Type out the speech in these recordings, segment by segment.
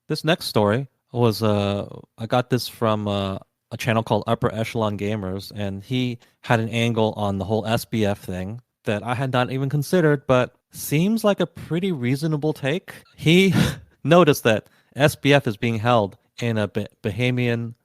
this next story was I got this from a channel called Upper Echelon Gamers, and he had an angle on the whole SBF thing that I had not even considered, but seems like a pretty reasonable take. He noticed that SBF is being held in a Bahamian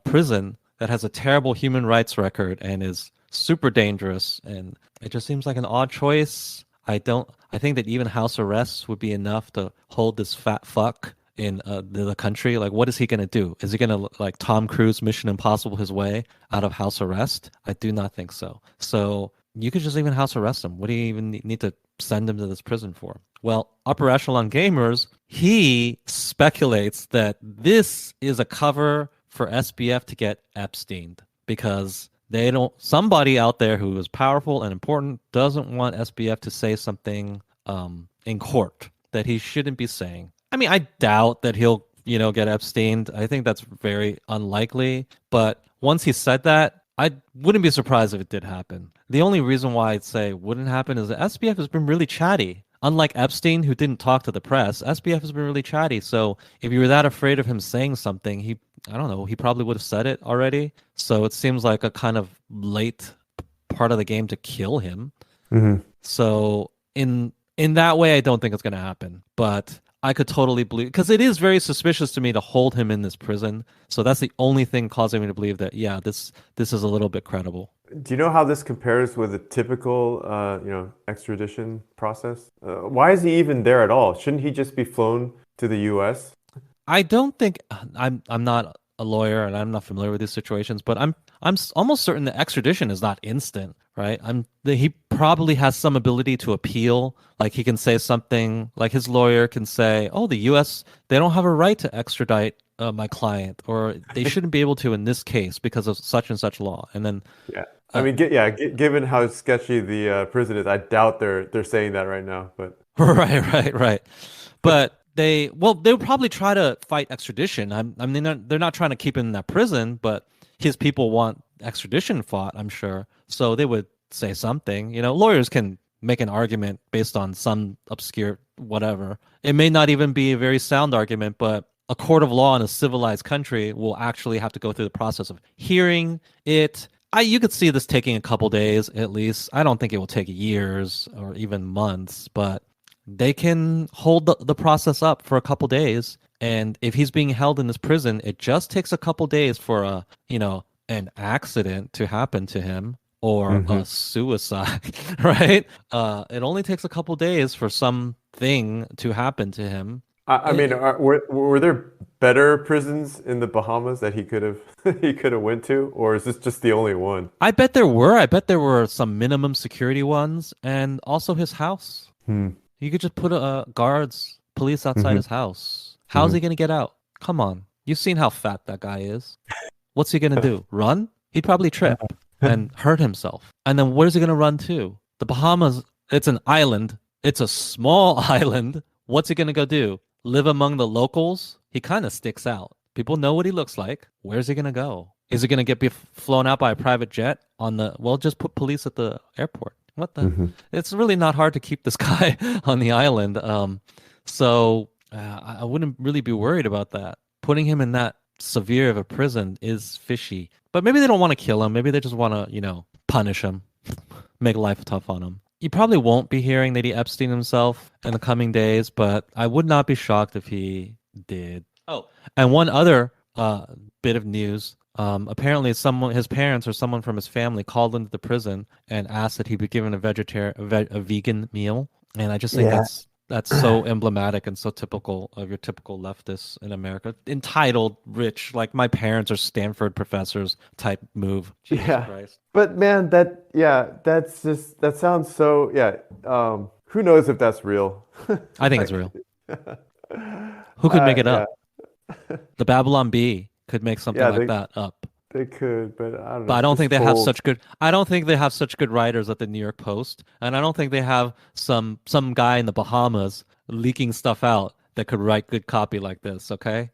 prison that has a terrible human rights record and is super dangerous, and it just seems like an odd choice. I think that even house arrests would be enough to hold this fat fuck in the country. Like, what is he gonna do? Is he gonna like Tom Cruise Mission Impossible his way out of house arrest? I do not think so. So you could just even house arrest him. What do you even need to send him to this prison for? Well, Upper Echelon Gamers, he speculates that this is a cover for SBF to get Epsteined because they don't, somebody out there who is powerful and important doesn't want SBF to say something in court that he shouldn't be saying. I mean, I doubt that he'll, get Epsteined. I think that's very unlikely. But once he said that, I wouldn't be surprised if it did happen. The only reason why I'd say wouldn't happen is that SBF has been really chatty. Unlike Epstein, who didn't talk to the press, SBF has been really chatty. So if you were that afraid of him saying something, I don't know, he probably would have said it already. So it seems like a kind of late part of the game to kill him. Hmm. So in that way, I don't think it's going to happen. But I could totally believe, because it is very suspicious to me to hold him in this prison. So that's the only thing causing me to believe that, yeah, this is a little bit credible. Do you know how this compares with a typical, extradition process? Why is he even there at all? Shouldn't he just be flown to the U.S.? I don't think I'm not a lawyer and I'm not familiar with these situations, but almost certain that extradition is not instant, right? He probably has some ability to appeal. Like he can say something, like his lawyer can say, "Oh, the U.S. they don't have a right to extradite my client, or they shouldn't be able to in this case because of such and such law." And then, Yeah. I uh, mean, given how sketchy the prison is, I doubt they're saying that right now. But right. But they would probably try to fight extradition. I mean, they're not trying to keep him in that prison, but his people want extradition fought, I'm sure. So they would say something. Lawyers can make an argument based on some obscure whatever. It may not even be a very sound argument, but a court of law in a civilized country will actually have to go through the process of hearing it. You could see this taking a couple days at least. I don't think it will take years or even months, but they can hold the process up for a couple days. And if he's being held in this prison, it just takes a couple days for an accident to happen to him or hmm a suicide, right? It only takes a couple days for something to happen to him. I mean, It, were there better prisons in the Bahamas that he could have he could have went to, or is this just the only one? I bet there were. I bet there were some minimum security ones, and also his house. Hmm. You could just put guards, police outside hmm his house. How's hmm he gonna get out? Come on. You've seen how fat that guy is. What's he gonna do? Run? He'd probably trip and hurt himself. And then where's he gonna run to? The Bahamas, it's an island. It's a small island. What's he gonna go do? Live among the locals? He kind of sticks out. People know what he looks like. Where's he gonna go? Is he gonna be flown out by a private jet on well, just put police at the airport. What the? hmm It's really not hard to keep this guy on the island. So I wouldn't really be worried about that. Putting him in that severe of a prison is fishy. But maybe they don't want to kill him. Maybe they just want to, punish him, make life tough on him. You probably won't be hearing that he Epstein himself in the coming days, but I would not be shocked if he did. Oh, and one other bit of news. Apparently, his parents or someone from his family called into the prison and asked that he be given a vegan meal. And I just think Yeah. that's so emblematic and so typical of your typical leftists in America. Entitled, rich, like my parents are Stanford professors type move. Jesus Yeah. Christ. But man, that sounds so, yeah. Who knows if that's real? I think it's Like, real. Who could make it yeah, up? The Babylon Bee could make something yeah, like that up. they could, but I don't But know. I don't Just think they have full. such good. I don't think they have such good writers at the New York Post, and I don't think they have some guy in the Bahamas leaking stuff out that could write good copy like this. Okay,